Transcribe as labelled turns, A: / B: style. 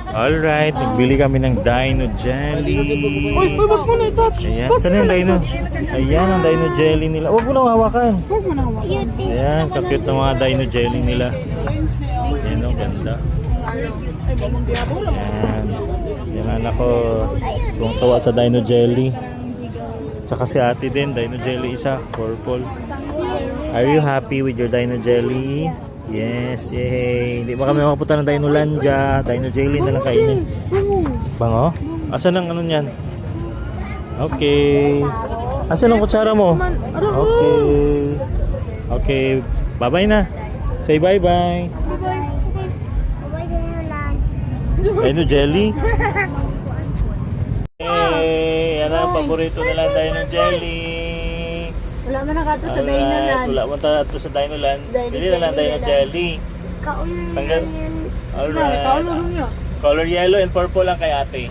A: Alright, nagbili kami ng Dino Jelly.
B: Uy, wag mo na i-touch.
A: Ayan, saan yung Dino? Ayan, ang Dino Jelly nila. Huwag mo nang hawakan.
B: Wag mo na hawakan.
A: Ayan, kakute ng mga Dino Jelly nila. Ayan, ang ganda. Ayan. Yan anak ko. Kung tawa sa Dino Jelly. Tsaka si ate din, Dino Jelly isa, purple. Are you happy with your Dino Jelly? Yes, yay. Hindi ba kami makapunta ng Dino Landia? Dino Jelly na lang kainin. Bango? Asan ang ano niyan? Okay. Asan ang kutsara mo? Okay. Okay. Bye-bye na. Say bye-bye. Dino Jelly? Hey, yan ang paborito nila Dino Jelly.
B: Wala man nakato sa Dino Land.
A: Wala mo ito sa Dino Land. Bili na lang Dino Jelly. Tanggal. Alright. Color yellow and purple lang kay ate.